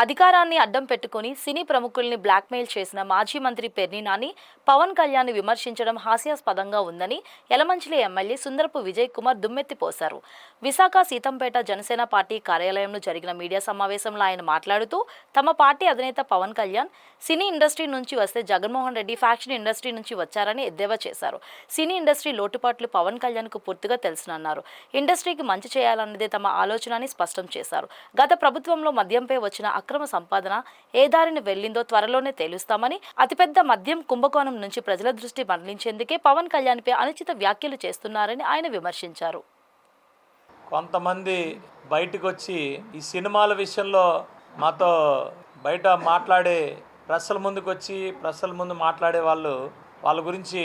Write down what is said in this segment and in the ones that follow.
అధికారాన్ని అడ్డం పెట్టుకుని సినీ ప్రముఖుల్ని బ్లాక్మెయిల్ చేసిన మాజీ మంత్రి పేర్ని నాని పవన్ కళ్యాణ్ విమర్శించడం హాస్యాస్పదంగా ఉందని యలమంచిలి ఎమ్మెల్యే సుందరపు విజయ్ కుమార్ దుమ్మెత్తిపోశారు. విశాఖ సీతంపేట జనసేన పార్టీ కార్యాలయంలో జరిగిన మీడియా సమావేశంలో ఆయన మాట్లాడుతూ తమ పార్టీ అధినేత పవన్ కళ్యాణ్ సినీ ఇండస్ట్రీ నుంచి వస్తే జగన్మోహన్ రెడ్డి ఫ్యాక్షన్ ఇండస్ట్రీ నుంచి వచ్చారని ఎద్దేవా చేశారు. సినీ ఇండస్ట్రీ లోటుపాట్లు పవన్ కళ్యాణ్కు పూర్తిగా తెలుసునన్నారు. ఇండస్ట్రీకి మంచి చేయాలన్నదే తమ ఆలోచన అని స్పష్టం చేశారు. గత ప్రభుత్వంలో మద్యంపై వచ్చిన అక్రమ సంపాదన ఏ దారిని వెళ్లిందో త్వరలోనే తేలుస్తామని, అతిపెద్ద మద్యం కుంభకోణం నుంచి ప్రజల దృష్టి మళ్లించేందుకే పవన్ కళ్యాణ్పై అనుచిత వ్యాఖ్యలు చేస్తున్నారని ఆయన విమర్శించారు. కొంతమంది బయటకు వచ్చి ఈ సినిమాల విషయంలో మాతో బయట మాట్లాడే ప్రెస్ల ముందుకు వచ్చి ప్రెస్ల ముందు మాట్లాడే వాళ్ళ గురించి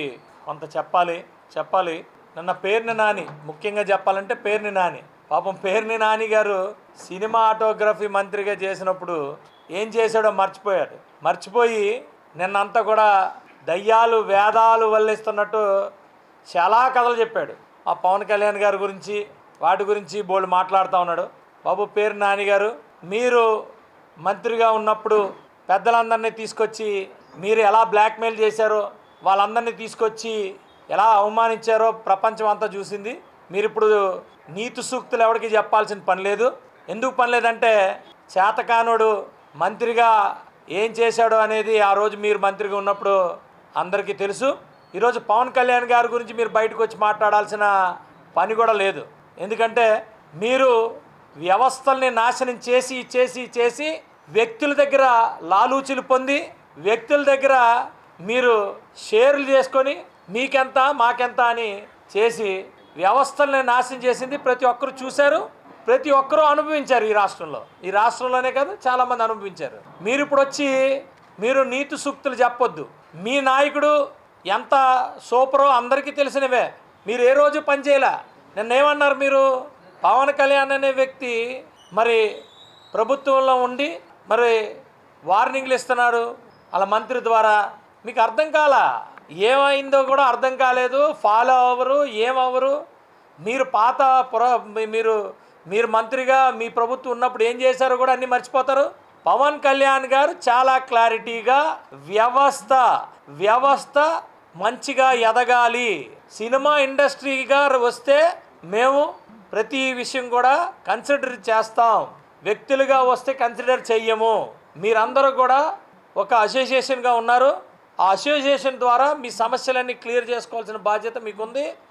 కొంత చెప్పాలి. నిన్న పేర్ని నాని, ముఖ్యంగా చెప్పాలంటే పేర్ని నాని, పాపం పేర్ని నాని గారు సినిమాటోగ్రఫీ మంత్రిగా చేసినప్పుడు ఏం చేశాడో మర్చిపోయి నిన్నంతా కూడా దయ్యాలు వేదాలు వల్లిస్తున్నట్టు చాలా కథలు చెప్పాడు. ఆ పవన్ కళ్యాణ్ గారి గురించి వాటి గురించి బోల్డ్ మాట్లాడుతూ ఉన్నాడు. బాబు పేరు నాని గారు, మీరు మంత్రిగా ఉన్నప్పుడు పెద్దలందరినీ తీసుకొచ్చి మీరు ఎలా బ్లాక్మెయిల్ చేశారో, వాళ్ళందరినీ తీసుకొచ్చి ఎలా అవమానించారో ప్రపంచం అంతా చూసింది. మీరు ఇప్పుడు నీతి సూక్తులు ఎవరికి చెప్పాల్సిన పని లేదు. ఎందుకు పని లేదంటే చేతకానుడు మంత్రిగా ఏం చేశాడో అనేది ఆ రోజు మీరు మంత్రిగా ఉన్నప్పుడు అందరికీ తెలుసు. ఈరోజు పవన్ కళ్యాణ్ గారి గురించి మీరు బయటకు వచ్చి మాట్లాడాల్సిన పని కూడా లేదు. ఎందుకంటే మీరు వ్యవస్థల్ని నాశనం చేసి వ్యక్తుల దగ్గర లాలూచీలు పొంది వ్యక్తుల దగ్గర మీరు షేర్లు చేసుకొని మీకెంత మాకెంత అని చేసి వ్యవస్థల్ని నాశనం చేసింది ప్రతి ఒక్కరు చూశారు, ప్రతి ఒక్కరూ అనుభవించారు. ఈ రాష్ట్రంలోనే కాదు చాలామంది అనుభవించారు. మీరు ఇప్పుడు వచ్చి మీరు నీతి సూక్తులు చెప్పొద్దు. మీ నాయకుడు ఎంత సూపరో అందరికీ తెలిసినవే. మీరు ఏ రోజు పనిచేయలే. నిన్నేమన్నారు మీరు? పవన్ కళ్యాణ్ అనే వ్యక్తి మరి ప్రభుత్వంలో ఉండి మరి వార్నింగ్లు ఇస్తున్నారు అలా మంత్రి ద్వారా. మీకు అర్థం కాలా, ఏమైందో కూడా అర్థం కాలేదు. ఫాలో అవ్వరు, ఏమవ్వరు. మీరు మీరు మంత్రిగా మీ ప్రభుత్వం ఉన్నప్పుడు ఏం చేశారో కూడా అన్నీ మర్చిపోతారు. పవన్ కళ్యాణ్ గారు చాలా క్లారిటీగా వ్యవస్థ మంచిగా ఎదగాలి, సినిమా ఇండస్ట్రీగా వస్తే మేము ప్రతి విషయం కూడా కన్సిడర్ చేస్తాం, వ్యక్తులుగా వస్తే కన్సిడర్ చెయ్యము. మీరందరూ కూడా ఒక అసోసియేషన్గా ఉన్నారు. ఆ అసోసియేషన్ ద్వారా మీ సమస్యలన్నీ క్లియర్ చేసుకోవాల్సిన బాధ్యత మీకుంది.